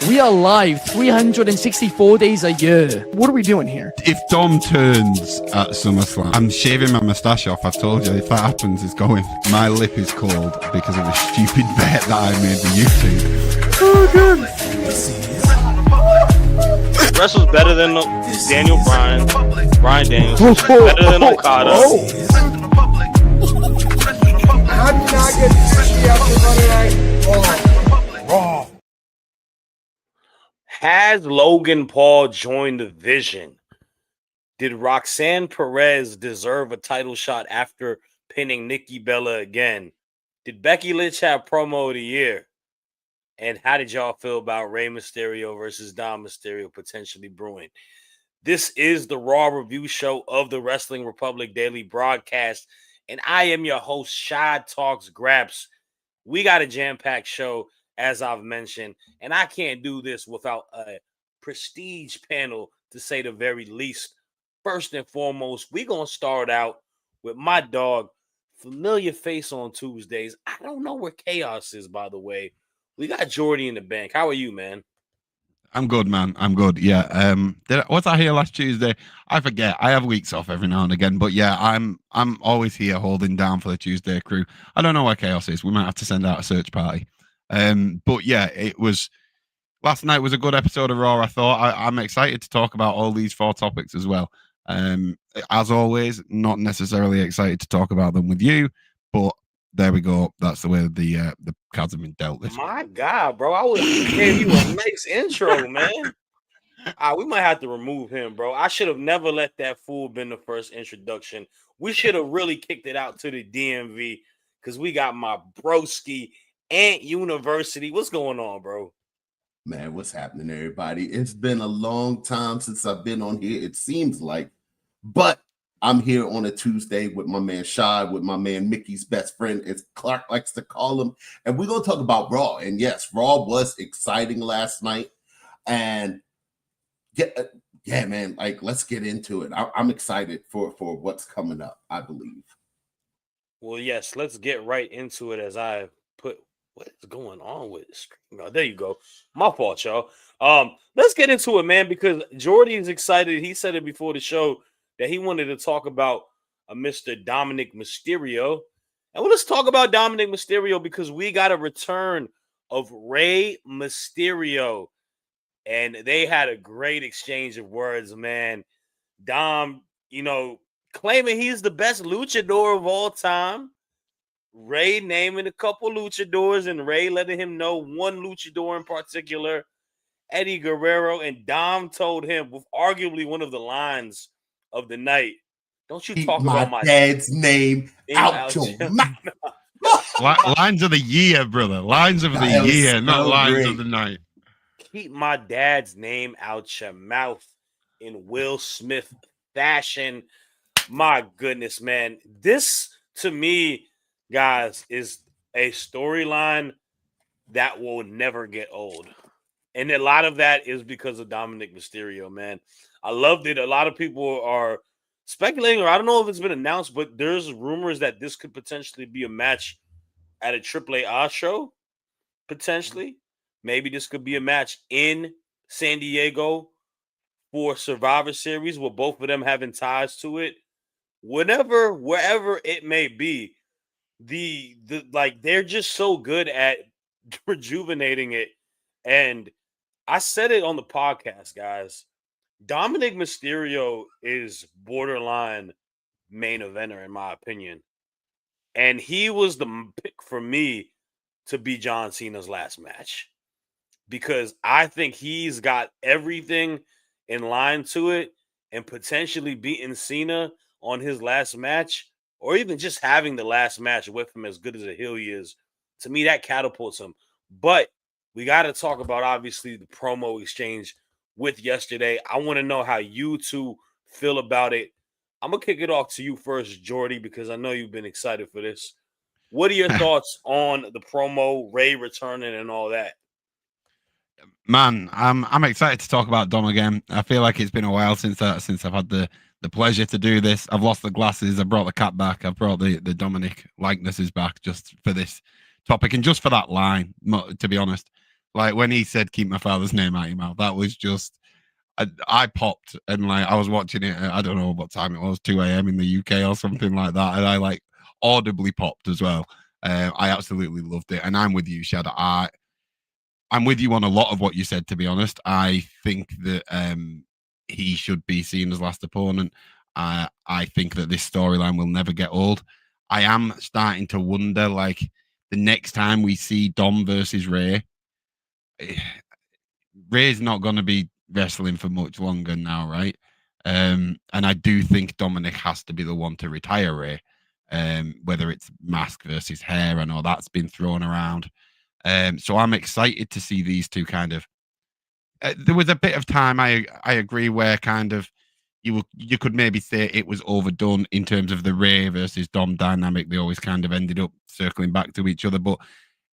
We are live 364 days a year. What are we doing here? If Dom turns at SummerSlam, I'm shaving my moustache off. I've told you, if that happens, it's going. My lip is cold because of a stupid bet that I made with YouTube. Oh, good. Wrestle's better than Daniel Bryan. Bryan Daniels. Better than Okada. How did I get 50 after Monday Night Raw? Has Logan Paul joined the Vision? Did Roxanne Perez deserve a title shot after pinning Nikki Bella again? Did Becky Lynch have promo of the year? And how did y'all feel about Rey Mysterio versus Dom Mysterio potentially brewing? This is the Raw review show of the Wrestling Republic Daily Broadcast, and I am your host, Shad Talks Graps. We got a jam-packed show, as I've mentioned, and I can't do this without a prestige panel, to say the very least. First and foremost, we're going to start out with my dog, familiar face on Tuesdays. I don't know where Chaos is, by the way. We got Jordy in the bank. How are you, man? I'm good, man. I'm good. Yeah. Was I here last Tuesday? I forget. I have weeks off every now and again, but yeah, I'm always here holding down for the Tuesday crew. I don't know where Chaos is. We might have to send out a search party. But yeah, last night was a good episode of Raw. I thought I'm excited to talk about all these 4 topics as well. As always, not necessarily excited to talk about them with you, but there we go. That's the way the cards have been dealt this My week. God, bro. I would give you a nice intro, man. We might have to remove him, bro. I should have never let that fool been the first introduction. We should have really kicked it out to the DMV because we got my broski Ant University. What's going on, bro? Man, what's happening, everybody? It's been a long time since I've been on here, it seems like. But I'm here on a Tuesday with my man Shad, with my man Mickey's best friend, as Clark likes to call him. And we're going to talk about Raw. And yes, Raw was exciting last night. And yeah, man, like, let's get into it. I'm excited for what's coming up, I believe. Well, yes, let's get right into it as I put what is going on with the screen. Oh, there you go. My fault, y'all. Let's get into it, man, because Jordy is excited. He said it before the show that he wanted to talk about Mr. Dominic Mysterio. And let's talk about Dominic Mysterio because we got a return of Rey Mysterio. And they had a great exchange of words, man. Dom, claiming he's the best luchador of all time. Rey naming a couple luchadors and Rey letting him know one luchador in particular, Eddie Guerrero. And Dom told him, with arguably one of the lines of the night, don't you talk about my dad's name out your mouth. Lines of the year, brother. Lines of the year, not lines of the night. Keep my dad's name out your mouth in Will Smith fashion. My goodness, man. This, to me, guys, is a storyline that will never get old. And a lot of that is because of Dominic Mysterio, man. I loved it. A lot of people are speculating, or I don't know if it's been announced, but there's rumors that this could potentially be a match at a AAA show, potentially. Maybe this could be a match in San Diego for Survivor Series with both of them having ties to it. Wherever it may be, they're just so good at rejuvenating it. And I said it on the podcast, guys. Dominic Mysterio is borderline main eventer, in my opinion. And he was the pick for me to be John Cena's last match. Because I think he's got everything in line to it, and potentially beating Cena on his last match, or even just having the last match with him, as good as a heel he is, to me, that catapults him. But we got to talk about, obviously, the promo exchange with yesterday. I want to know how you two feel about it. I'm going to kick it off to you first, Jordy, because I know you've been excited for this. What are your thoughts on the promo, Rey returning and all that? Man, I'm excited to talk about Dom again. I feel like it's been a while since I've had the pleasure to do this. I've lost the glasses. I brought the cap back. I've brought the Dominic likenesses back just for this topic and just for that line, to be honest. Like when he said, "Keep my father's name out of your mouth," that was just. I popped and like I was watching it. I don't know what time it was, 2 a.m. in the UK or something like that, and I like audibly popped as well. I absolutely loved it, and I'm with you, Shad. I'm with you on a lot of what you said. To be honest, I think that he should be seen as last opponent. I think that this storyline will never get old. I am starting to wonder, like the next time we see Dom versus Ray, Ray's not going to be wrestling for much longer now, right? And I do think Dominic has to be the one to retire Ray, whether it's mask versus hair. I know that's been thrown around. So I'm excited to see these two kind of. There was a bit of time, I agree, where kind of you could maybe say it was overdone in terms of the Ray versus Dom dynamic. They always kind of ended up circling back to each other, but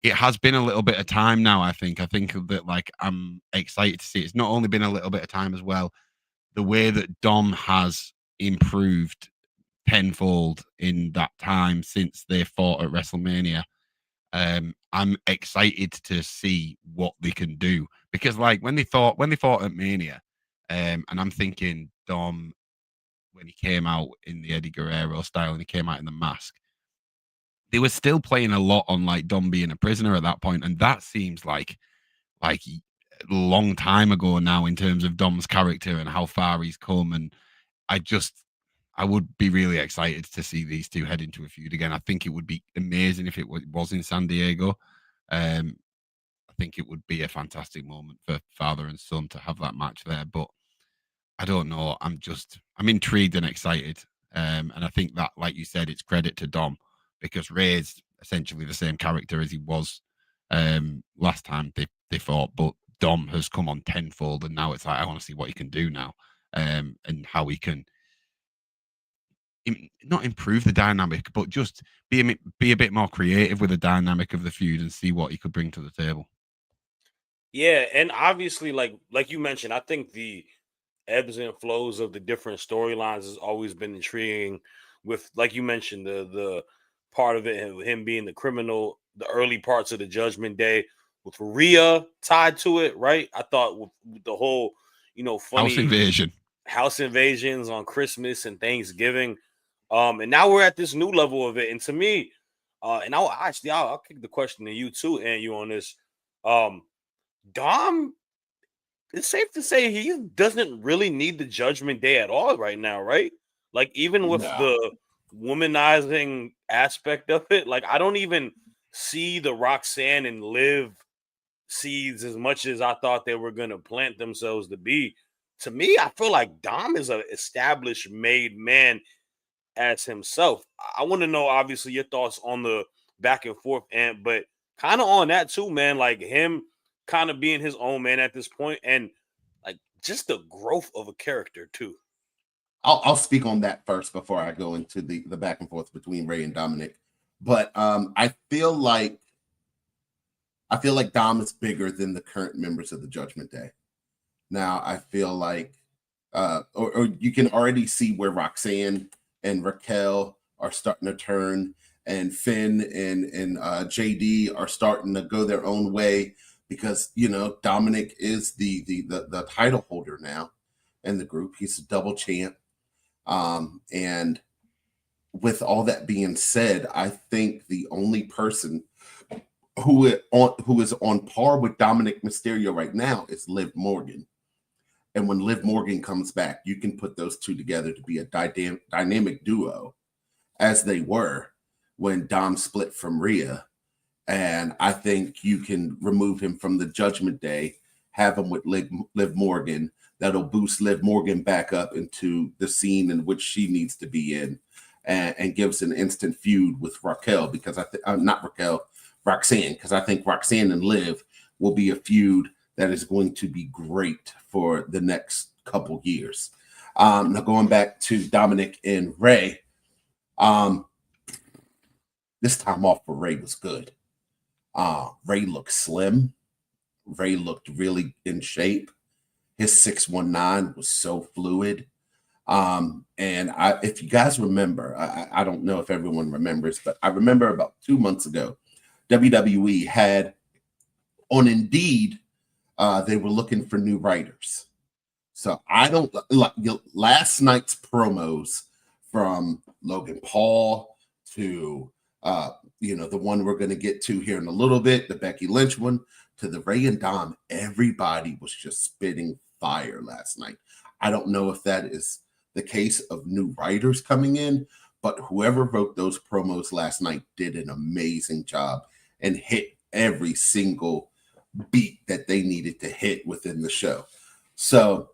it has been a little bit of time now. I think that like I'm excited to see. It's not only been a little bit of time as well. The way that Dom has improved tenfold in that time since they fought at WrestleMania. I'm excited to see what they can do because, like, when they fought at Mania, and I'm thinking Dom when he came out in the Eddie Guerrero style and he came out in the mask, they were still playing a lot on like Dom being a prisoner at that point, and that seems like a long time ago now in terms of Dom's character and how far he's come. And I would be really excited to see these two head into a feud again. I think it would be amazing if it was in San Diego. I think it would be a fantastic moment for father and son to have that match there. But I don't know. I'm intrigued and excited. And I think that, like you said, it's credit to Dom because Ray's essentially the same character as he was last time they fought. But Dom has come on tenfold, and now it's like I want to see what he can do now and how he can not improve the dynamic, but just be a bit more creative with the dynamic of the feud and see what he could bring to the table. Yeah, and obviously, like you mentioned, I think the ebbs and flows of the different storylines has always been intriguing. With, like you mentioned, the part of it, him being the criminal, the early parts of the Judgment Day with Rhea tied to it, right? I thought with the whole, funny house invasions on Christmas and Thanksgiving. And now we're at this new level of it. And to me, and I'll kick the question to you too, and you on this. Dom, it's safe to say he doesn't really need the Judgment Day at all right now, right? Like even with the womanizing aspect of it, like I don't even see the Roxanne and Liv seeds as much as I thought they were gonna plant themselves to be. To me, I feel like Dom is an established made man as himself. I want to know, obviously, your thoughts on the back and forth, but kind of on that too, man. Like him kind of being his own man at this point, and like just the growth of a character too. I'll speak on that first before I go into the back and forth between Ray and Dominic. But I feel like Dom is bigger than the current members of the Judgment Day. Now I feel like, or you can already see where Roxanne and Raquel are starting to turn, and Finn and JD are starting to go their own way because Dominic is the title holder now in the group. He's a double champ, and with all that being said, I think the only person who is on par with Dominic Mysterio right now is Liv Morgan. And when Liv Morgan comes back, you can put those two together to be a dynamic duo, as they were when Dom split from Rhea. And I think you can remove him from the Judgment Day, have him with Liv Morgan. That'll boost Liv Morgan back up into the scene in which she needs to be in, and gives an instant feud with Raquel, because Roxanne, because I think Roxanne and Liv will be a feud that is going to be great for the next couple years. Now going back to Dominic and Ray, this time off for Ray was good. Ray looked slim. Ray looked really in shape. His 619 was so fluid. And if you guys remember, I don't know if everyone remembers, but I remember about 2 months ago, WWE had on Indeed, they were looking for new writers. So I don't like last night's promos from Logan Paul to the one we're going to get to here in a little bit, the Becky Lynch one, to the Ray and Dom. Everybody was just spitting fire last night. I don't know if that is the case of new writers coming in, but whoever wrote those promos last night did an amazing job and hit every single beat that they needed to hit within the show. So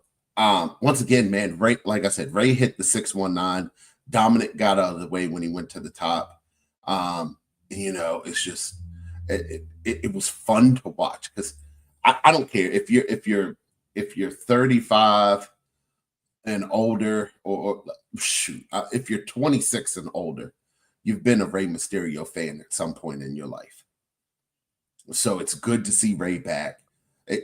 once again, man, Ray, like I said, Ray hit the 619. Dominic got out of the way when he went to the top. It's just it was fun to watch because I don't care if you're 35 and older, or if you're 26 and older, you've been a Rey Mysterio fan at some point in your life. So it's good to see Ray back.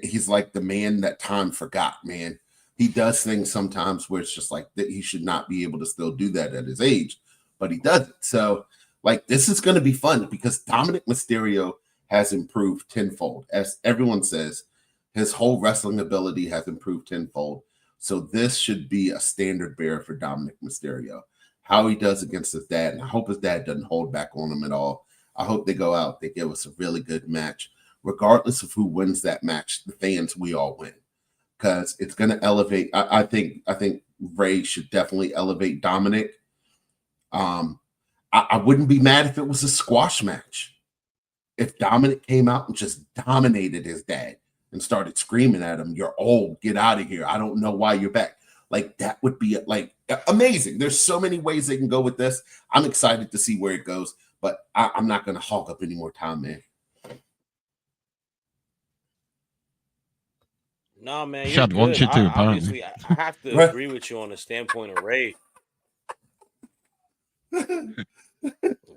He's like the man that time forgot, man. He does things sometimes where it's just like that he should not be able to still do that at his age, but he does it. So like this is going to be fun because Dominic Mysterio has improved tenfold. As everyone says, his whole wrestling ability has improved tenfold. So this should be a standard bearer for Dominic Mysterio. How he does against his dad, and I hope his dad doesn't hold back on him at all. I hope they go out, they give us a really good match. Regardless of who wins that match, the fans, we all win. Because it's going to elevate. I think Ray should definitely elevate Dominic. I wouldn't be mad if it was a squash match. If Dominic came out and just dominated his dad and started screaming at him, "You're old, get out of here. I don't know why you're back." Like that would be like amazing. There's so many ways they can go with this. I'm excited to see where it goes, but I'm not going to hog up any more time, man. No, man, Shad you're wants good. you to, apparently. Obviously, I have to agree with you on the standpoint of Ray.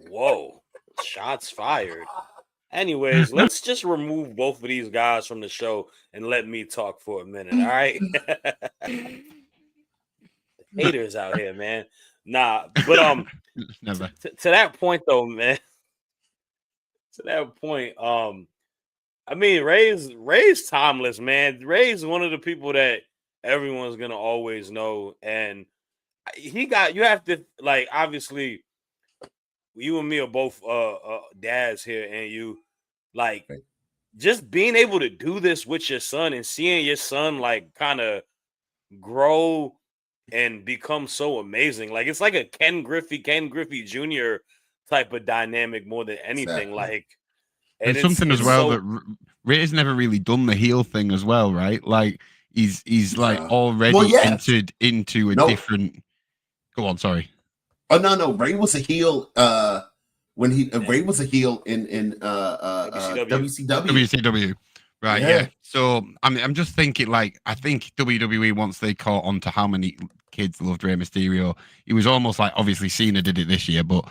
Whoa, shots fired. Anyways, let's just remove both of these guys from the show and let me talk for a minute, all right? Haters out here, man. Nah, but Never. to that point though, man. To that point, I mean, Ray's timeless, man. Ray's one of the people that everyone's gonna always know, and you have to like obviously. You and me are both dads here, and you like just being able to do this with your son and seeing your son like kind of grow and become so amazing. Like it's like a Ken Griffey Jr. type of dynamic more than anything. Exactly. Like, And something as well that Ray's never really done the heel thing as well, right? Like he's like already entered into a different. Go on, sorry. Oh no! Ray was a heel when Ray was a heel in WCW. Right, yeah. So I'm just thinking, like, I think WWE, once they caught on to how many kids loved Rey Mysterio, it was almost like, obviously Cena did it this year, but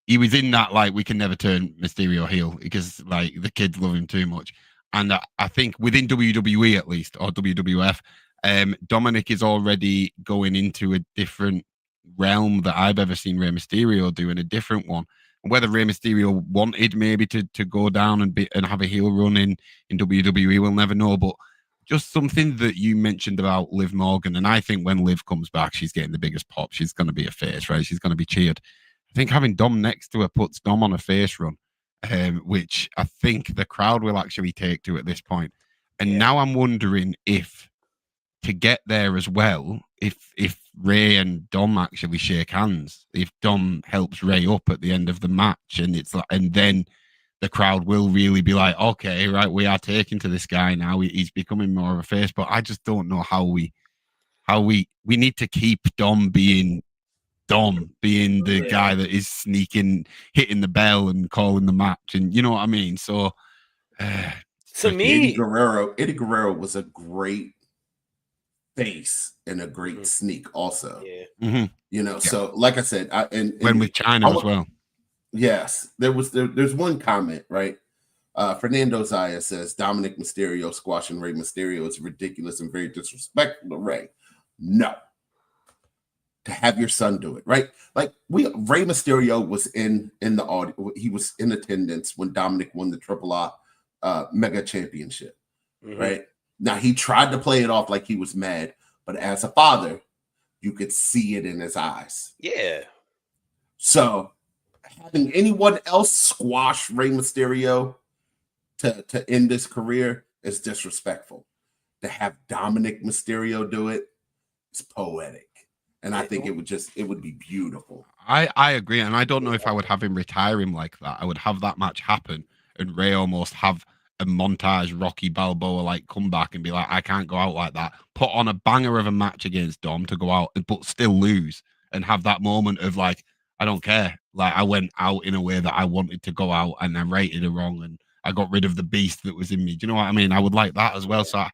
he was in that like we can never turn Mysterio heel because like the kids love him too much. And I think within WWE at least, or WWF, Dominic is already going into a different realm that I've ever seen Rey Mysterio do, in a different one. Whether Rey Mysterio wanted maybe to go down and have a heel run in WWE, we'll never know. But just something that you mentioned about Liv Morgan, and I think when Liv comes back, she's getting the biggest pop. She's going to be a face, right? She's going to be cheered. I think having Dom next to her puts Dom on a face run, which I think the crowd will actually take to at this point. And now I'm wondering if to get there as well, if Ray and Dom actually shake hands, if Dom helps Ray up at the end of the match, and it's like, and then the crowd will really be like, okay, right, we are taking to this guy now. He's becoming more of a face, but I just don't know how we need to keep Dom being the guy that is sneaking, hitting the bell and calling the match, and you know what I mean. So to me, Eddie Guerrero was a great face and a great sneak also. So like I said, when with China as well. Yes, there's one comment, right? Fernando Zaya says Dominic Mysterio squashing Rey Mysterio is ridiculous and very disrespectful to Rey. No. To have your son do it, right? Like Rey Mysterio was in the audience. He was in attendance when Dominic won the Triple Mega Championship, Mhm. right? Now, he tried to play it off like he was mad, but as a father, you could see it in his eyes. Yeah. So having anyone else squash Rey Mysterio to end this career is disrespectful. To have Dominic Mysterio do it is poetic. And I think it would be beautiful. I agree, and I don't know if I would have him retire him like that. I would have that match happen, and Ray almost have a montage Rocky Balboa like comeback and be like, I can't go out like that. Put on a banger of a match against Dom to go out, but still lose, and have that moment of like, I don't care. Like I went out in a way that I wanted to go out, and I rated it wrong, and I got rid of the beast that was in me. Do you know what I mean? I would like that as well. So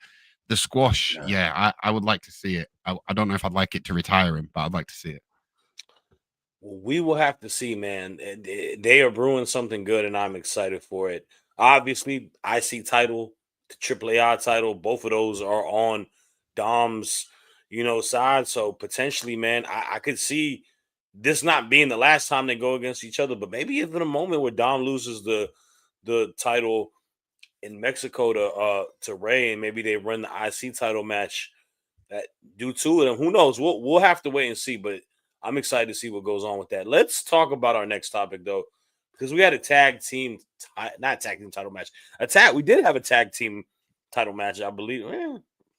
the squash, I would like to see it. I don't know if I'd like it to retire him, but I'd like to see it. We will have to see, man. They are brewing something good, and I'm excited for it. Obviously, IC title, the AAA title, both of those are on Dom's, side. So potentially, man, I could see this not being the last time they go against each other, but maybe even a moment where Dom loses the title in Mexico to Ray, and maybe they run the IC title match that due to it. And who knows? We'll have to wait and see, but I'm excited to see what goes on with that. Let's talk about our next topic, though, because we had a tag team, not tag team title match. We did have a tag team title match, I believe.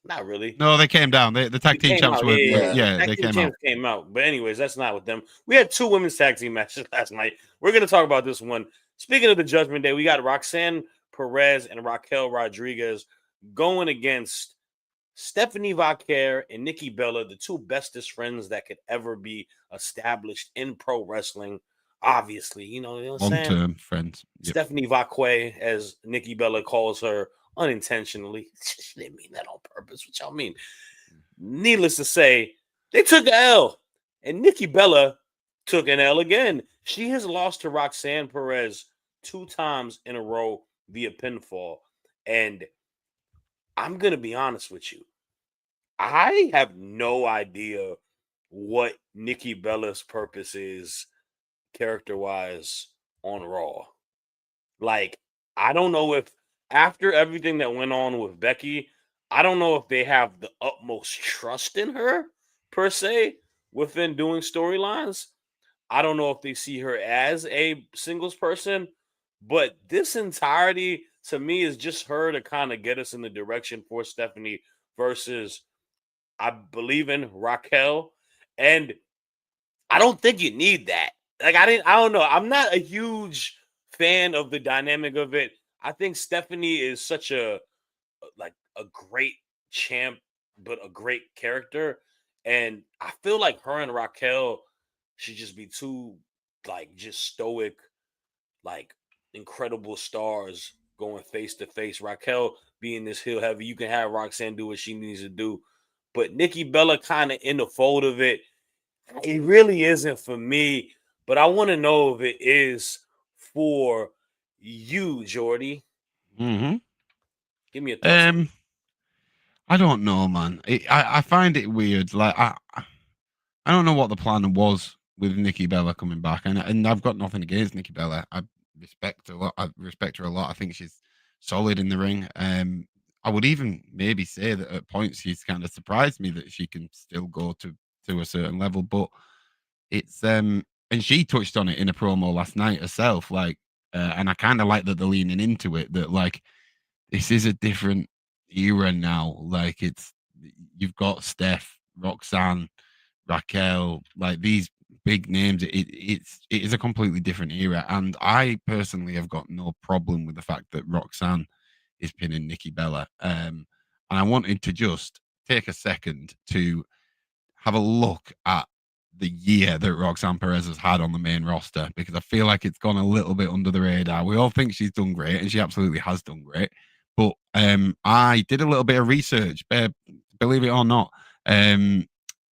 Not really. No, they came down. The tag team champs were, they came out. But anyways, that's not with them. We had 2 women's tag team matches last night. We're going to talk about this one. Speaking of the Judgment Day, we got Roxanne Perez and Raquel Rodriguez going against Stephanie Vaquer and Nikki Bella, the 2 bestest friends that could ever be established in pro wrestling. Obviously, you know what I'm saying? Long-term friends. Yep. Stephanie Vaquer, as Nikki Bella calls her unintentionally. She didn't mean that on purpose. What y'all mean? Needless to say, they took an L, and Nikki Bella took an L again. She has lost to Roxanne Perez 2 times in a row via pinfall, and I'm going to be honest with you. I have no idea what Nikki Bella's purpose is character-wise on Raw. Like, I don't know if after everything that went on with Becky, I don't know if they have the utmost trust in her, per se, within doing storylines. I don't know if they see her as a singles person, but this entirety to me is just her to kind of get us in the direction for Stephanie versus, I believe in Raquel. And I don't think you need that. Like, I don't know. I'm not a huge fan of the dynamic of it. I think Stephanie is such a great champ, but a great character. And I feel like her and Raquel should just be 2, just stoic, incredible stars going face to face. Raquel being this heel heavy, you can have Roxanne do what she needs to do. But Nikki Bella kind of in the fold of it. It really isn't for me, but I want to know if it is for you, Jordy. Mm-hmm. Give me a thought. I don't know, man. I find it weird. Like I don't know what the plan was with Nikki Bella coming back, and I've got nothing against Nikki Bella. I respect her a lot. I respect her a lot. I think she's solid in the ring. I would even maybe say that at points she's kind of surprised me that she can still go to a certain level. But it's and she touched on it in a promo last night herself. Like, and I kind of like that they're leaning into it. That like this is a different era now. Like you've got Steph, Roxanne, Raquel, like these big names. It is a completely different era, and I personally have got no problem with the fact that Roxanne is pinning Nikki Bella. And I wanted to just take a second to have a look at the year that Roxanne Perez has had on the main roster, because I feel like it's gone a little bit under the radar. We all think she's done great, and she absolutely has done great. But I did a little bit of research, believe it or not.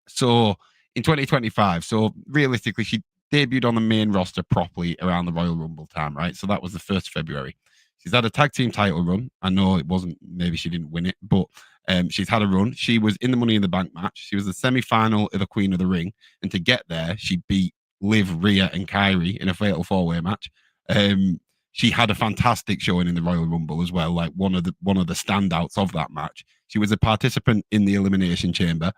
So in 2025, so realistically, she debuted on the main roster properly around the Royal Rumble time, right? So that was the 1st of February. She's had a tag team title run. I know it wasn't, maybe she didn't win it, but she's had a run. She was in the Money in the Bank match. She was the semi-final of the Queen of the Ring. And to get there, she beat Liv, Rhea, and Kyrie in a fatal 4-way match. she had a fantastic showing in the Royal Rumble as well, like one of the standouts of that match. She was a participant in the Elimination Chamber.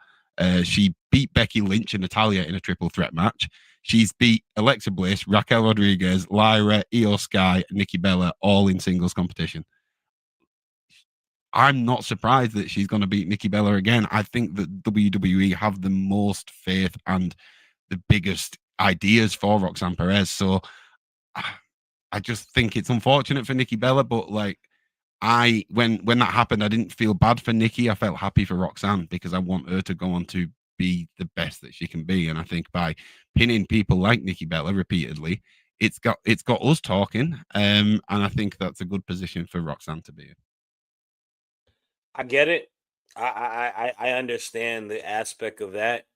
She beat Becky Lynch and Natalya in a triple threat match. She's beat Alexa Bliss, Raquel Rodriguez, Lyra, Io Sky, Nikki Bella, all in singles competition. I'm not surprised that she's going to beat Nikki Bella again. I think that WWE have the most faith and the biggest ideas for Roxanne Perez. So I just think it's unfortunate for Nikki Bella, but like when that happened, I didn't feel bad for Nikki. I felt happy for Roxanne because I want her to go on to be the best that she can be. And I think by pinning people like Nikki Bella repeatedly, it's got us talking. And I think that's a good position for Roxanne to be in. I get it. I understand the aspect of that.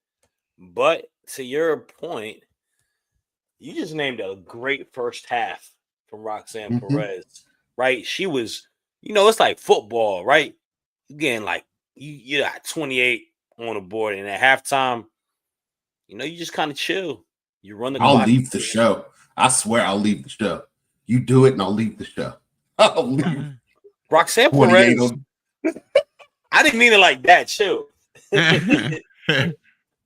But to your point, you just named a great first half from Roxanne Perez, right? She was, it's like football, right? Again, like you got 28 on the board, and at halftime, you just kind of chill. You run the clock. I'll leave the show. I swear I'll leave the show. You do it, and I'll leave the show. I'll leave. Roxanne Perez. I didn't mean it like that. Chill.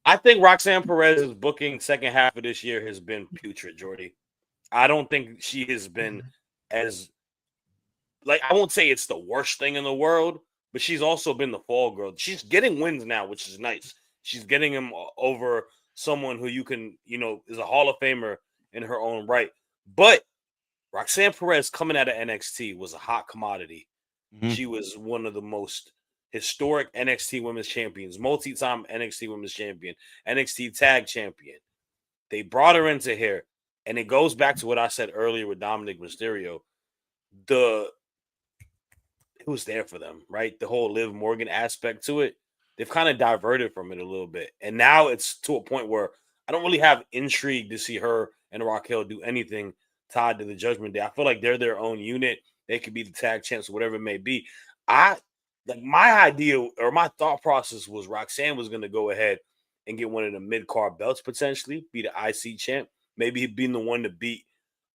I think Roxanne Perez's booking second half of this year has been putrid, Jordy. I don't think she has been as, like, I won't say it's the worst thing in the world, but she's also been the fall girl. She's getting wins now, which is nice. She's getting them over someone who you can, is a Hall of Famer in her own right. But Roxanne Perez coming out of NXT was a hot commodity. Mm-hmm. She was one of the most historic NXT Women's Champions, multi-time NXT Women's Champion, NXT Tag Champion. They brought her into here, and it goes back to what I said earlier with Dominic Mysterio. It was there for them, right? The whole Liv Morgan aspect to it, they've kind of diverted from it a little bit. And now it's to a point where I don't really have intrigue to see her and Raquel do anything tied to the Judgment Day. I feel like they're their own unit. They could be the tag champs, whatever it may be. My idea or my thought process was Roxanne was going to go ahead and get one of the mid-card belts potentially, be the IC champ, maybe being the one to beat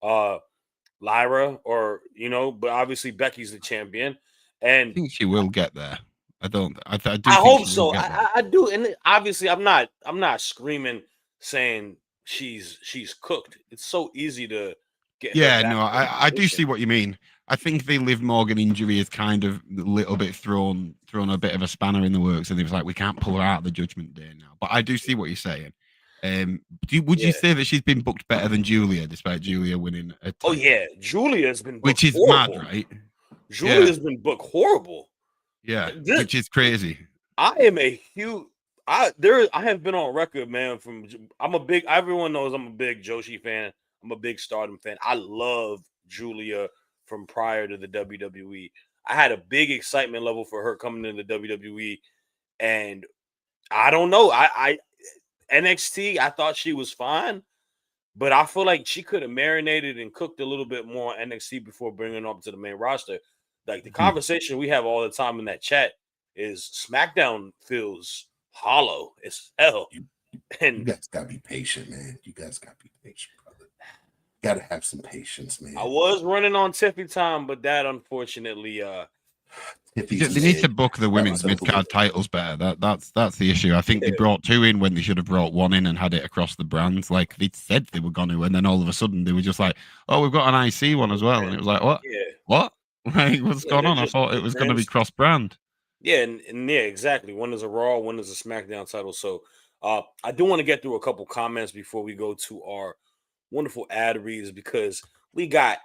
Lyra but obviously Becky's the champion. And I think she will get there. I hope so. I do. And obviously I'm not screaming saying she's cooked. It's so easy to get. Yeah, no, I do see what you mean. I think the Liv Morgan injury is kind of a little bit thrown a bit of a spanner in the works, and it was like we can't pull her out of the Judgment Day now. But I do see what you're saying. Would you say that she's been booked better than Julia, despite Julia winning? Oh yeah, Julia's been booked which is horrible. Mad, right? Julia's been booked horrible. Yeah, which is crazy. I am a huge. I have been on record, man. Everyone knows I'm a big Joshi fan. I'm a big Stardom fan. I love Julia from prior to the WWE. I had a big excitement level for her coming into the WWE, and I don't know. I NXT, I thought she was fine, but I feel like she could have marinated and cooked a little bit more on NXT before bringing her up to the main roster. Like the conversation we have all the time in that chat is SmackDown feels hollow as hell. And you guys gotta be patient, man. You guys gotta be patient, brother. Gotta have some patience, man. I was running on Tiffy time, but that unfortunately they need to book the women's mid-card titles better. That's the issue. I think they brought two in when they should have brought one in and had it across the brands. Like they said they were going to, and then all of a sudden they were just like, "Oh, we've got an IC one as well," and it was like, "What? Yeah. What? Like, what's going on?" I thought it was going to be cross-brand. Yeah, and yeah, exactly. One is a Raw, one is a SmackDown title. So I do want to get through a couple comments before we go to our wonderful ad reads because we got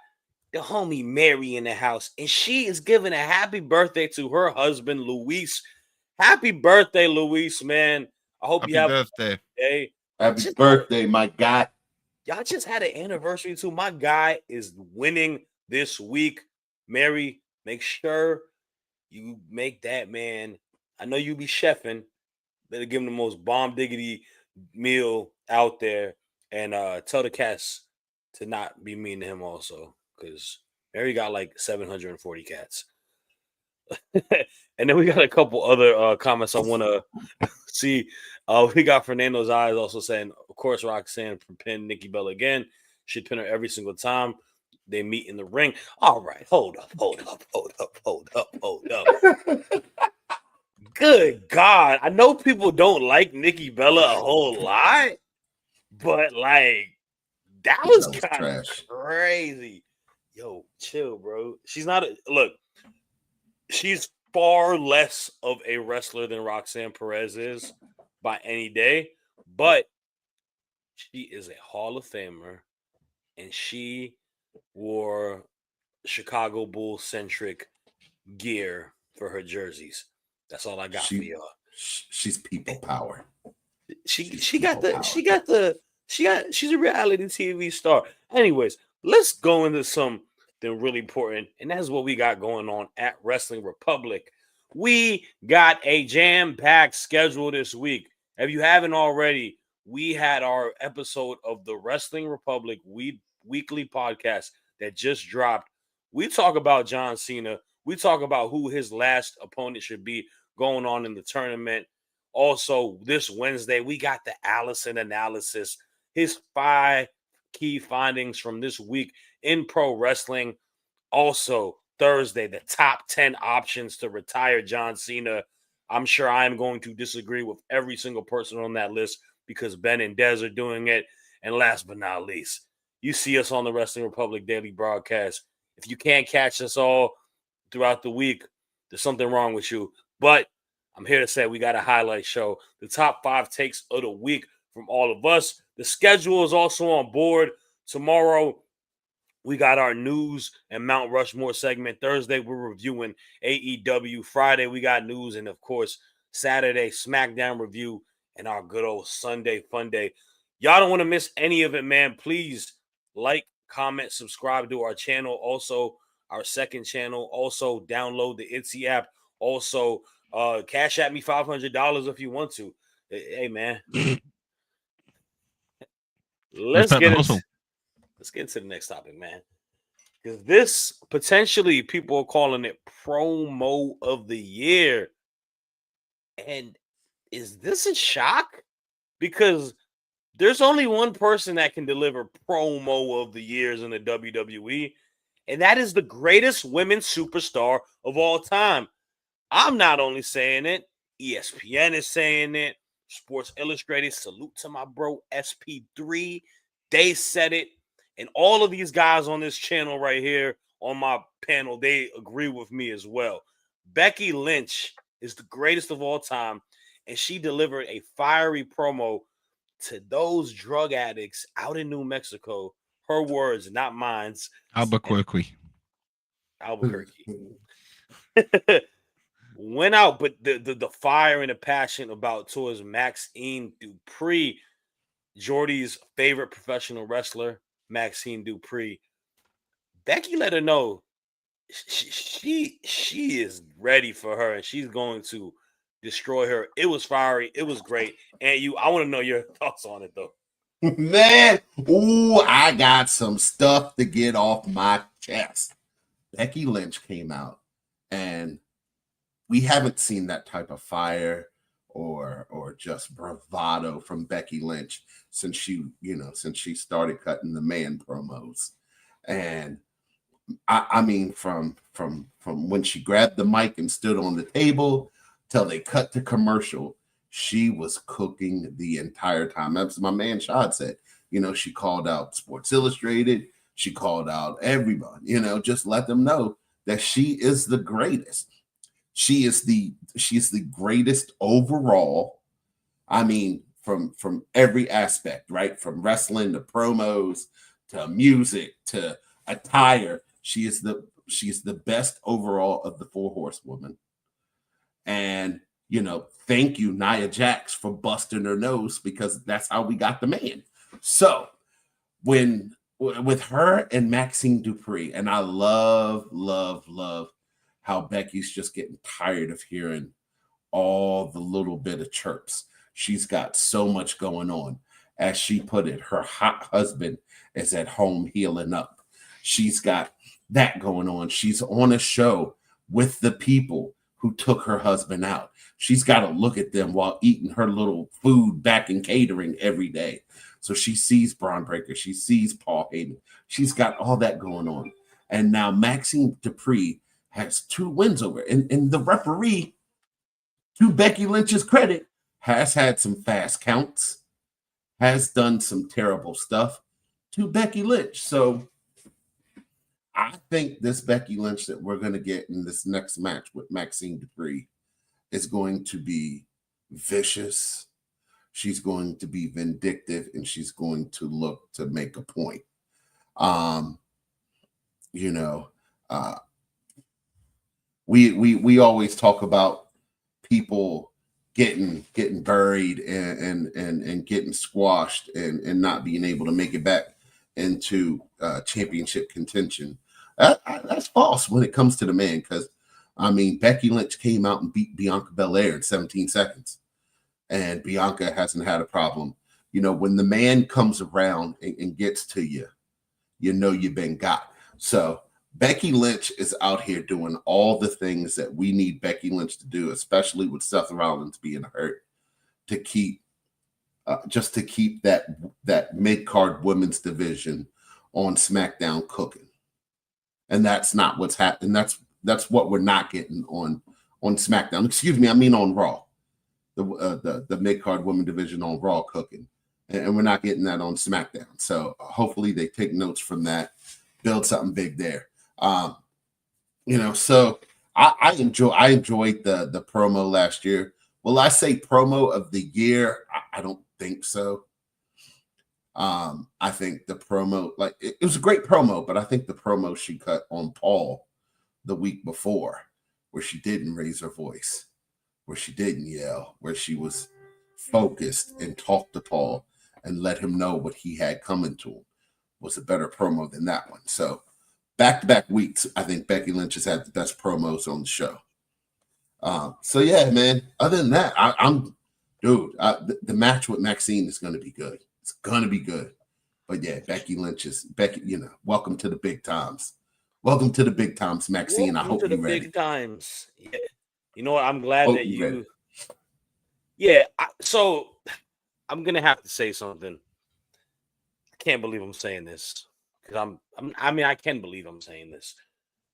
the homie Mary in the house, and she is giving a happy birthday to her husband, Luis. Happy birthday, Luis, man. I hope you have a birthday. Happy birthday, my guy. Y'all just had an anniversary too. My guy is winning this week. Mary, make sure you make that, man. I know you be chefing. Better give him the most bomb diggity meal out there. And tell the cats to not be mean to him also. Because Mary got like 740 cats. And then we got a couple other comments I want to see. We got Fernando's Eyes also saying, of course, Roxanne pin Nikki Bella again. Should pin her every single time. they meet in the ring. All right, hold up. Good God. I know people don't like Nikki Bella a whole lot, but like that was kind of trash. crazy. Yo, chill, bro. She's not look, she's far less of a wrestler than Roxanne Perez is by any day, but she is a Hall of Famer and she wore Chicago Bulls centric gear for her jerseys. That's all I got for y'all. She's people power. She's a reality TV star. Anyways, let's go into something really important, and that's what we got going on at Wrestling Republic. We got a jam-packed schedule this week. If you haven't already, we had our episode of the Wrestling Republic weekly podcast that just dropped. We talk about John Cena. We talk about who his last opponent should be going on in the tournament. Also, this Wednesday, we got the Allison analysis, his 5 key findings from this week in pro wrestling. Also, Thursday, the top 10 options to retire John Cena. I'm sure I'm going to disagree with every single person on that list because Ben and Dez are doing it. And last but not least, you see us on the Wrestling Republic daily broadcast. If you can't catch us all throughout the week, there's something wrong with you. But I'm here to say we got a highlight show. The top 5 takes of the week from all of us. The schedule is also on board. Tomorrow, we got our news and Mount Rushmore segment. Thursday, we're reviewing AEW. Friday, we got news. And, of course, Saturday, SmackDown review and our good old Sunday Fun Day. Y'all don't want to miss any of it, man. Please like, comment, subscribe to our channel. Also, our second channel. Also, download the Etsy app. Also, cash at me $500 if you want to. Hey, man. Let's get into the next topic, man. Because this potentially people are calling it promo of the year. And is this a shock? Because there's only one person that can deliver promo of the years in the WWE, and that is the greatest women's superstar of all time. I'm not only saying it, ESPN is saying it, Sports Illustrated, salute to my bro SP3, they said it, and all of these guys on this channel right here on my panel, they agree with me as well. Becky Lynch is the greatest of all time, and she delivered a fiery promo to those drug addicts out in New Mexico. Her words, not mine. Albuquerque. Went out, but the fire and the passion towards Maxine Dupree, Jordy's favorite professional wrestler, Maxine Dupree. Becky let her know she is ready for her, and she's going to destroy her. It was fiery. It was great. And I want to know your thoughts on it, though. Man, I got some stuff to get off my chest. Becky Lynch came out, and we haven't seen that type of fire or just bravado from Becky Lynch since she started cutting the man promos. And I mean, from when she grabbed the mic and stood on the table till they cut to commercial, she was cooking the entire time. That's my man Shad said. She called out Sports Illustrated. She called out everyone. Just let them know that she is the greatest. She's the greatest overall. I mean, from every aspect, right? From wrestling to promos to music to attire. She's the best overall of the 4 horsewomen. And thank you, Nia Jax, for busting her nose, because that's how we got the man. So with her and Maxine Dupree, and I love how Becky's just getting tired of hearing all the little bit of chirps. She's got so much going on. As she put it, her hot husband is at home healing up. She's got that going on. She's on a show with the people who took her husband out. She's got to look at them while eating her little food back in catering every day. So she sees Braun Breaker. She sees Paul Heyman. She's got all that going on. And now Maxine Dupree has 2 wins over. And the referee, to Becky Lynch's credit, has had some fast counts, has done some terrible stuff to Becky Lynch. So I think this Becky Lynch that we're going to get in this next match with Maxine Dupree is going to be vicious. She's going to be vindictive, and she's going to look to make a point. We always talk about people getting buried and getting squashed and not being able to make it back into championship contention. That's false when it comes to the man, because Becky Lynch came out and beat Bianca Belair in 17 seconds, and Bianca hasn't had a problem. When the man comes around and gets to you, you've been got. So Becky Lynch is out here doing all the things that we need Becky Lynch to do, especially with Seth Rollins being hurt, to keep that mid-card women's division on SmackDown cooking. And that's not what's happening. That's what we're not getting on SmackDown. Excuse me, I mean on Raw. The mid-card women division on Raw cooking. And we're not getting that on SmackDown. So hopefully they take notes from that, build something big there. So I enjoyed the promo last year. Will I say promo of the year? I don't think so. I think the promo, it was a great promo, but I think the promo she cut on Paul the week before, where she didn't raise her voice, where she didn't yell, where she was focused and talked to Paul and let him know what he had coming to him, was a better promo than that one. So back-to-back weeks, I think Becky Lynch has had the best promos on the show. So yeah, man. Other than that, the match with Maxine is going to be good. It's going to be good. But yeah, Becky, welcome to the big times. Welcome to the big times, Maxine. I hope you're ready. Big times. Yeah. You know what? I'm glad that you. Ready. Yeah. So I'm gonna have to say something. I can't believe I'm saying this because I can believe I'm saying this.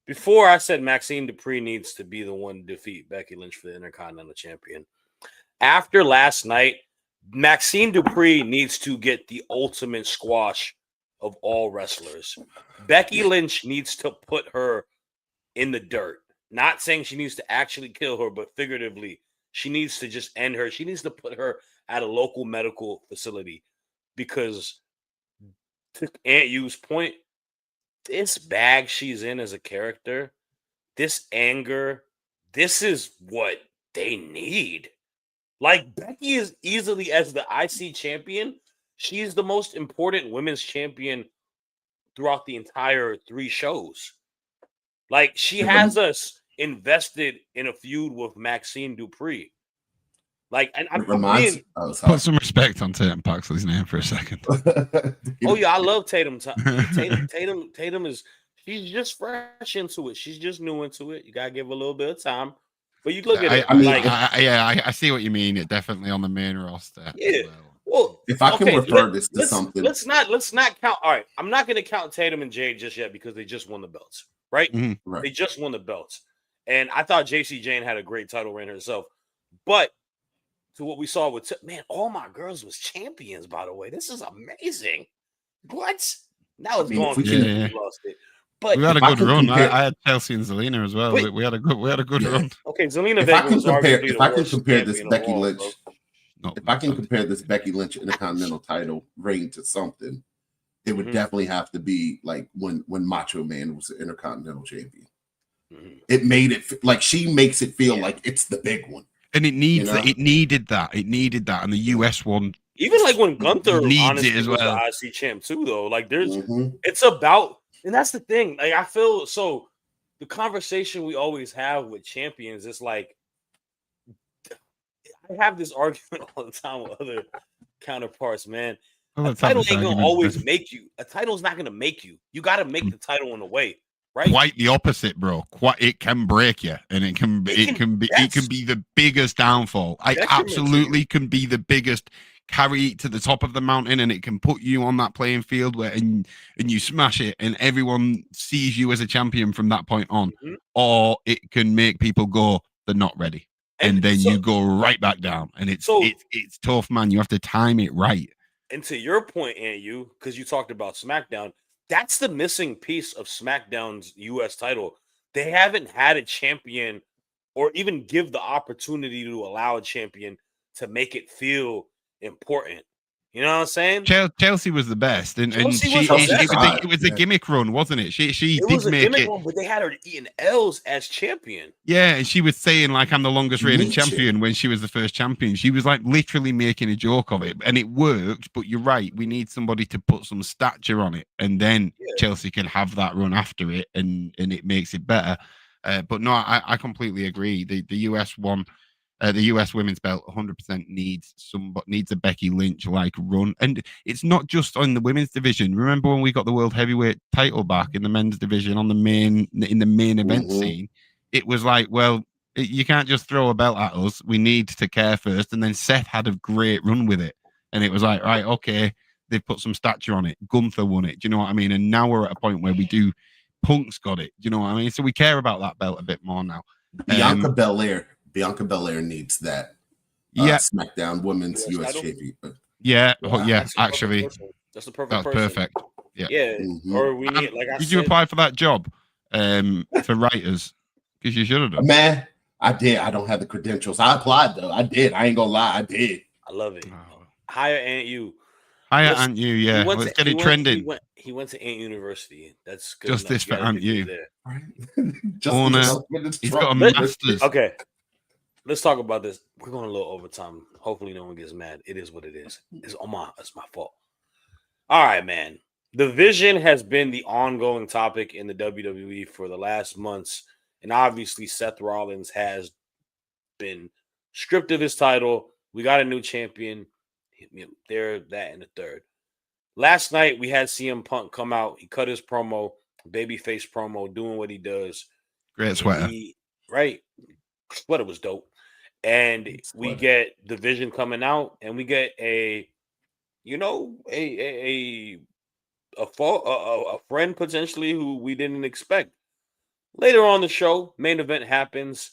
Before I said Maxine Dupree needs to be the one to defeat Becky Lynch for the Intercontinental Champion. After last night, Maxine Dupree needs to get the ultimate squash of all wrestlers. Becky Lynch needs to put her in the dirt. Not saying she needs to actually kill her, but figuratively, she needs to just end her. She needs to put her at a local medical facility because, to Aunt Yu's point, this bag she's in as a character, this anger, this is what they need. Becky is easily, as the IC champion, she's the most important women's champion throughout the entire 3 shows. She has us invested in a feud with Maxine Dupree. Put some respect on Tatum Paxley's name for a second. Oh yeah, I love Tatum. Tatum is, she's just fresh into it. She's just new into it. You gotta give her a little bit of time. But you look at it. I see what you mean. It definitely on the main roster. Yeah. Well, if I can refer this to something, let's not count. All right, I'm not going to count Tatum and Jade just yet because they just won the belts, right? Mm-hmm. Right. They just won the belts, and I thought JC Jane had a great title reign herself. But to what we saw with all my girls was champions. By the way, this is amazing. What? Now it's gone. We lost it. But we had a good run. I had Chelsea and Zelina as well. We had a good run. Okay, Zelina Vega was arguably if I can compare this Becky Lynch, if I can compare this Becky Lynch Intercontinental title reign to something, it would definitely have to be when Macho Man was the Intercontinental Champion. Mm-hmm. It made it she makes it feel like it's the big one, and it needs that. It needed that. And the US one. Even when Gunther needs it as well. Was the IC champ too, though. It's about. And that's the thing. I feel so the conversation we always have with champions is I have this argument all the time with other counterparts, man. A title ain't gonna always make you. A title's not gonna make you. You gotta make the title in a way. right? Quite the opposite, bro. It can break you, and it can be the biggest downfall. I absolutely can be the biggest carry to the top of the mountain, and it can put you on that playing field where and you smash it, and everyone sees you as a champion from that point on. Mhm. Or it can make people go, they're not ready, and then so- you go right back down, and it's tough, man. You have to time it right. And to your point, Aunt you, because you talked about SmackDown, that's the missing piece of SmackDown's US title. They haven't had a champion or even give the opportunity to allow a champion to make it feel important. You know what I'm saying? Chelsea was the best, and Chelsea she was the best. it was a gimmick run, wasn't it? She It did was a make gimmick it. one, but they had her eating L's as champion. Yeah, and she was saying like I'm the longest reigning Me too. champion when she was the first champion. She was like literally making a joke of it, and it worked. But you're right, we need somebody to put some stature on it, and then Chelsea can have that run after it, and it makes it better. But no, I completely agree. The US one. The US women's belt 100% needs a Becky Lynch like run, and it's not just on the women's division. Remember when we got the world heavyweight title back in the men's division in the main event scene? It was like, well, you can't just throw a belt at us. We need to care first. And then Seth had a great run with it, and it was like, right, okay, they've put some stature on it. Gunther won it. Do you know what I mean? And now we're at a point where we do. Punk's got it. Do you know what I mean? So we care about that belt a bit more now. Bianca Belair needs that. SmackDown Women's US champion. Yeah, actually, that's the perfect person. Perfect. Yeah. Or we need Did you apply for that job for writers? Because you should have done. Man, I did. I don't have the credentials. I applied though. I did. I ain't gonna lie. I did. I love it. Hire Aunt you. Hire Aunt you. Yeah, let's get it trending. He went to Aunt University. That's good. Justice for Aunt you. He's got a master's. Okay. Let's talk about this. We're going a little overtime. Hopefully, no one gets mad. It is what it is. It's my fault. All right, man. The Vision has been the ongoing topic in the WWE for the last months, and obviously, Seth Rollins has been stripped of his title. We got a new champion. They're that in the third. Last night, we had CM Punk come out. He cut his promo, babyface promo, doing what he does. Great sweater. Right. Sweater was dope. And we get the Vision coming out, and we get a friend potentially who we didn't expect. Later on the show, main event happens.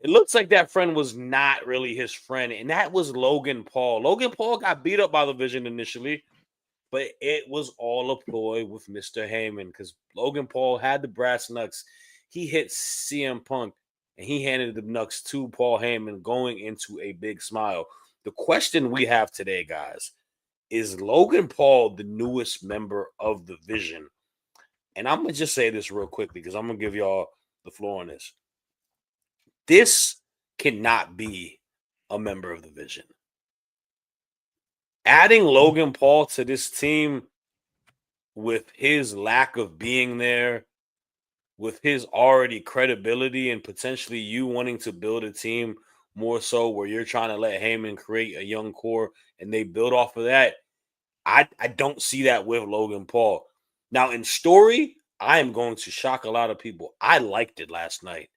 It looks like that friend was not really his friend, and that was Logan Paul. Logan Paul got beat up by the Vision initially, but it was all a ploy with Mr. Heyman because Logan Paul had the brass knucks. He hit CM Punk, and he handed the knucks to Paul Heyman going into a big smile. The question we have today, guys, is Logan Paul the newest member of the Vision? And I'm going to just say this real quickly because I'm going to give y'all the floor on this. This cannot be a member of the Vision. Adding Logan Paul to this team with his lack of being there, with his already credibility and potentially you wanting to build a team more so where you're trying to let Heyman create a young core and they build off of that, I don't see that with Logan Paul. Now, in story, I am going to shock a lot of people. I liked it last night,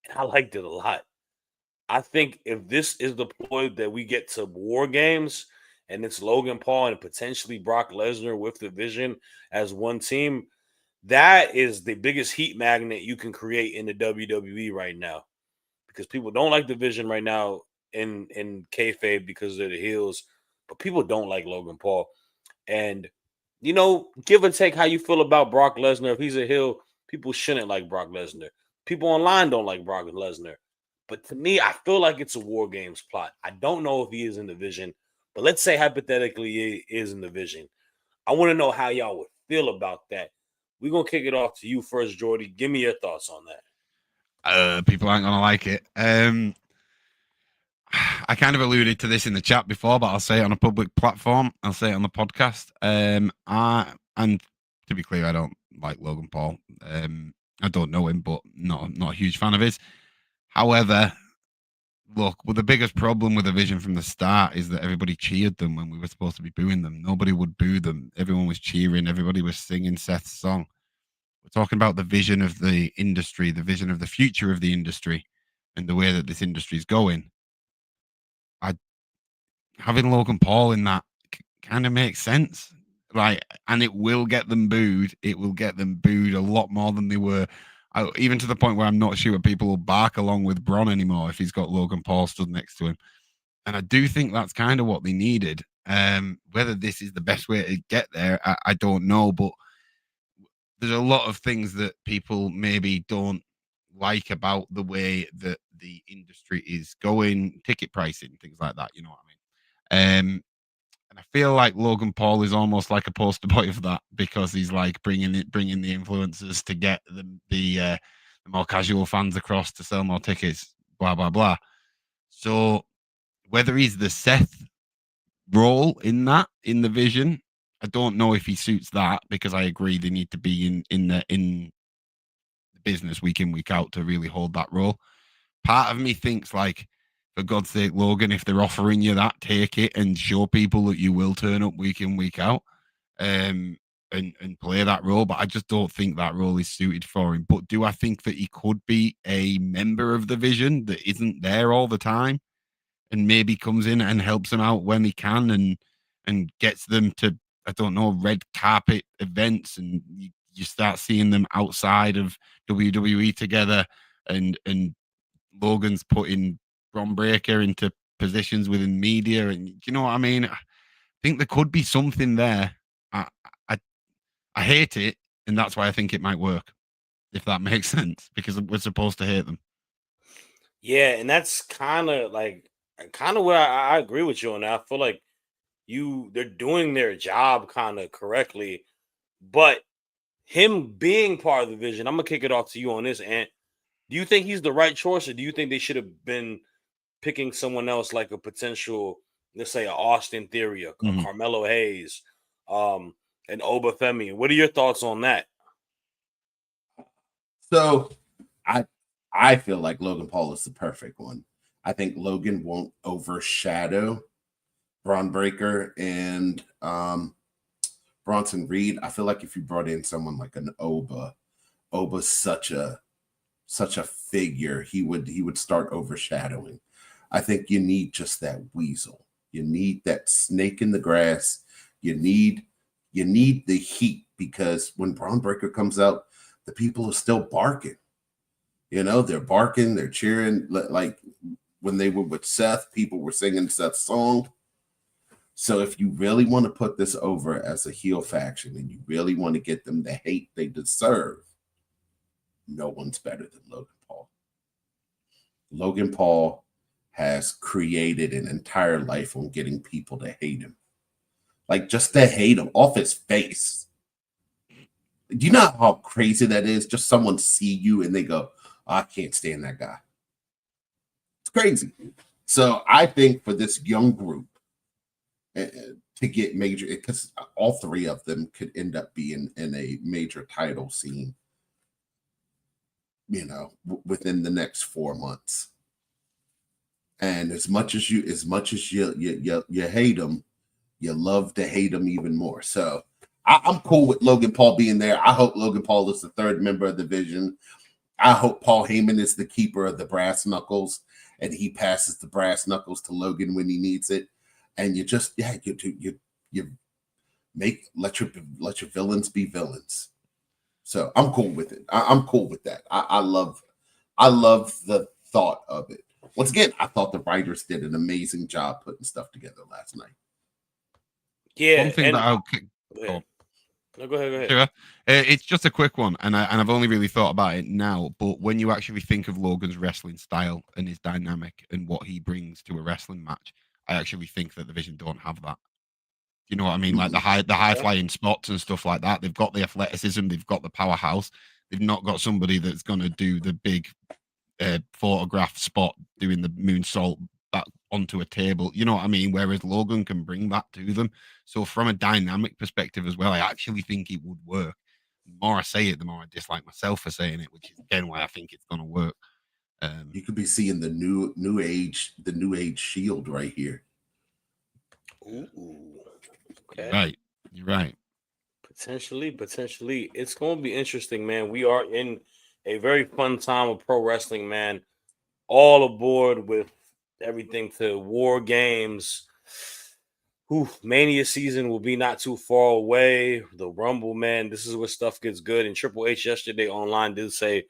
and I liked it a lot. I think if this is the ploy that we get to War Games and it's Logan Paul and potentially Brock Lesnar with the Vision as one team, that is the biggest heat magnet you can create in the WWE right now, because people don't like the Vision right now in kayfabe because they're the heels, but people don't like Logan Paul. And, give or take how you feel about Brock Lesnar. If he's a heel, people shouldn't like Brock Lesnar. People online don't like Brock Lesnar. But to me, I feel like it's a War Games plot. I don't know if he is in the Vision, but let's say hypothetically he is in the Vision. I want to know how y'all would feel about that. We're going to kick it off to you first, Jordy. Give me your thoughts on that. People aren't going to like it. I kind of alluded to this in the chat before, but I'll say it on a public platform. I'll say it on the podcast. And to be clear, I don't like Logan Paul. I don't know him, but not a huge fan of his. However, look, the biggest problem with the Vision from the start is that everybody cheered them when we were supposed to be booing them. Nobody would boo them. Everyone was cheering. Everybody was singing Seth's song. we're talking about the vision of the industry, the vision of the future of the industry, and the way that this industry is going. Having Logan Paul in that kind of makes sense. Like, and it will get them booed. It will get them booed a lot more than they were. Even to the point where I'm not sure people will bark along with Bron anymore if he's got Logan Paul stood next to him. And I do think that's kind of what they needed. Whether this is the best way to get there, I don't know. But there's a lot of things that people maybe don't like about the way that the industry is going, ticket pricing, things like that. You know what I mean? And I feel like Logan Paul is almost like a poster boy of that, because he's like bringing the influencers to get the more casual fans across to sell more tickets, blah blah blah. So whether he's the Seth role in the vision, I don't know if he suits that, because I agree they need to be in the business week in, week out to really hold that role. Part of me thinks, like, for God's sake, Logan, if they're offering you that, take it and show people that you will turn up week in, week out, and play that role. But I just don't think that role is suited for him. But do I think that he could be a member of the vision that isn't there all the time, and maybe comes in and helps them out when he can, and gets them to, I don't know, red carpet events, and you start seeing them outside of WWE together, and Logan's putting Bron Breakker into positions within media, and you know what I mean? I think there could be something there. I hate it, and that's why I think it might work, if that makes sense, because we're supposed to hate them. Yeah, and that's kind of where I agree with you on that. I feel like they're doing their job kind of correctly, but him being part of the vision, I'm gonna kick it off to you on this. And do you think he's the right choice, or do you think they should have been picking someone else, like a potential, let's say, an Austin Theory, a Carmelo Hayes, an Obafemi? What are your thoughts on that? So I feel like Logan Paul is the perfect one. I think Logan won't overshadow Bron Breakker and Bronson Reed. I feel like if you brought in someone like an Oba's such a figure, he would start overshadowing. I think you need just that weasel. You need that snake in the grass. You need the heat, because when Bron Breakker comes out, the people are still barking. You know, they're barking, they're cheering. Like when they were with Seth, people were singing Seth's song. So if you really want to put this over as a heel faction, and you really want to get them the hate they deserve, no one's better than Logan Paul. Logan Paul has created an entire life on getting people to hate him. Like, just to hate him off his face. Do you know how crazy that is? Just someone see you and they go, oh, I can't stand that guy. It's crazy. So I think for this young group to get major, because all three of them could end up being in a major title scene, you know, within the next 4 months. And as much as you hate them, you love to hate them even more. So I'm cool with Logan Paul being there. I hope Logan Paul is the third member of the Vision. I hope Paul Heyman is the keeper of the brass knuckles, and he passes the brass knuckles to Logan when he needs it. And you just, let your villains be villains. So I'm cool with it. I'm cool with that. I love the thought of it. Once again, I thought the writers did an amazing job putting stuff together last night. Yeah. One thing that I'll go ahead. Sure. It's just a quick one, and I've only really thought about it now. But when you actually think of Logan's wrestling style and his dynamic and what he brings to a wrestling match, I actually think that the Vision don't have that. You know what I mean? Like the high flying spots and stuff like that. They've got the athleticism, they've got the powerhouse. They've not got somebody that's going to do the big photograph spot doing the moonsault back onto a table. You know what I mean? Whereas Logan can bring that to them. So from a dynamic perspective as well, I actually think it would work. The more I say it, the more I dislike myself for saying it, which is again why I think it's going to work. You could be seeing the new age Shield right here. Ooh. Okay. Right. You're right. Potentially. It's going to be interesting, man. We are in a very fun time of pro wrestling, man. All aboard with everything to War Games. Mania season will be not too far away. The Rumble, man, this is where stuff gets good. And Triple H yesterday online did say,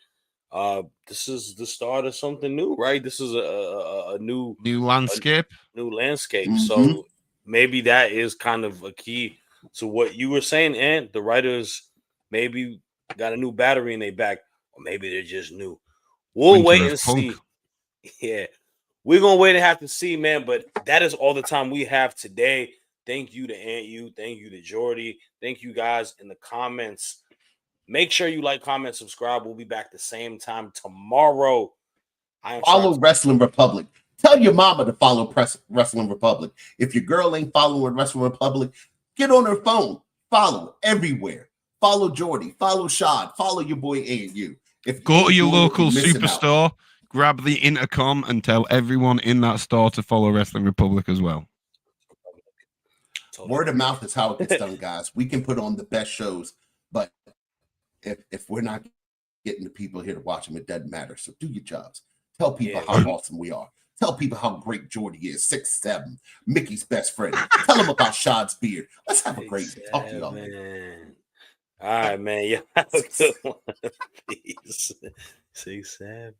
this is the start of something new, right? This is a new landscape. new landscape. Mhm. So maybe that is kind of a key to what you were saying. And the writers maybe got a new battery in their back, or maybe they're just new. We'll Winter wait of and Punk. see. Yeah, we're gonna wait and have to see, man. But that is all the time we have today. Thank you to Aunt You. Thank you to Jordy. Thank you guys in the comments. Make sure you like, comment, subscribe. We'll be back the same time tomorrow. I am Follow Sharp. Wrestling Republic. Tell your mama to follow Wrestling Republic. If your girl ain't following Wrestling Republic, get on her phone. Follow everywhere. Follow Jordy. Follow Shad. Follow your boy A&U. If you Go ain't to your doing it, local you're missing out. superstore, grab the intercom, and tell everyone in that store to follow Wrestling Republic as well. Word of mouth is how it gets done, guys. We can put on the best shows, but if we're not getting the people here to watch them, it doesn't matter. So do your jobs. Tell people how awesome we are. Tell people how great Jordy is. 6'7", Mickey's best friend. Tell them about Shad's beard. Let's have a great day. Talk to y'all later. All right, man. Yeah, have a good one. Peace. 6'7".